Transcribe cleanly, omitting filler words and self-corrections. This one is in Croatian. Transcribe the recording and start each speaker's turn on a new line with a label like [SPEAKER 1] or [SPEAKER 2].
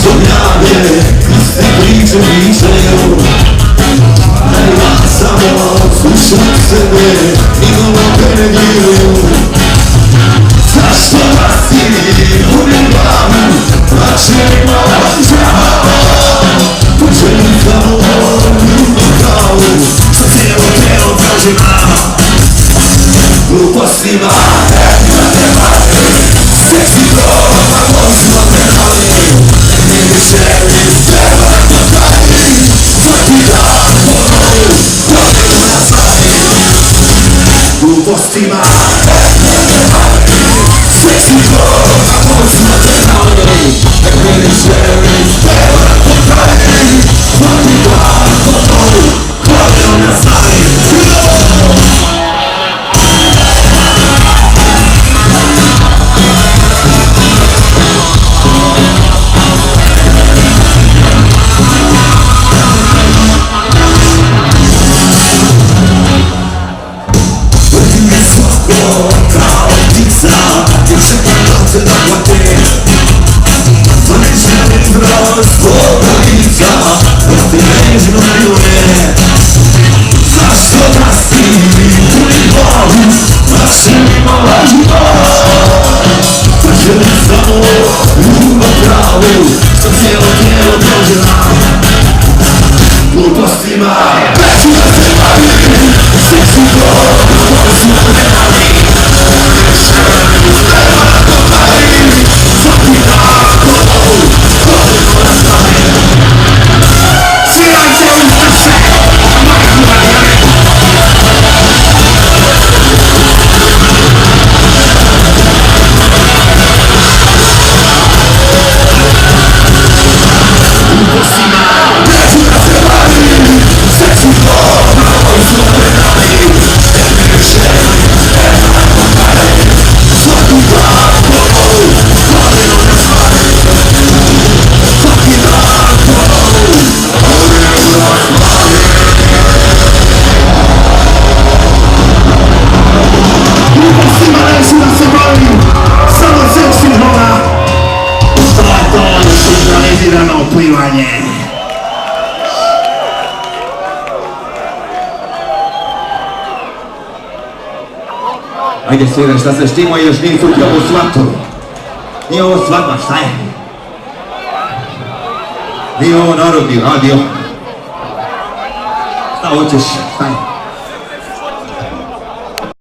[SPEAKER 1] Wspomniane, iste priče pričaju, a ja samo slušam sebe i malo penediraju. Zašto vas ti budim glavu, plaćenima lažao? Poželim samo ljubnu kavu, sa cijelo tijelo prožima. Glupostima, seksi droga, vozima penali. Ne više iz treba potraji, svaki dan ponovu, godinu na slavi. Glupostima, seksi droga, vozima penali. Ne više iz treba potraji, svaki dan ponovu, godinu na slavi. Glupostima, neću da se bavim, seksi droga, vozima penali. Ne želim iz treba da potraji, svaki dan ponovu, godinu na slavi. Svirajte ustaše, majku Marijane. Glupostima, neću da se bavim, seksi droga, vozima penali. Ne želim iz treba da potraji, svaki dan ponovu, godinu na slavi. Svaki dan ponovu, godinu na slavi. Glupostima neću da se bavim, samo seksi droga. To je to sinkronizirano plivanje. Ajde svira, šta se štimo i još nije sutra ovu svatu. Nije ovo svadba, šta je? Nije ovo narodni radio. Šta hoćeš, šta je?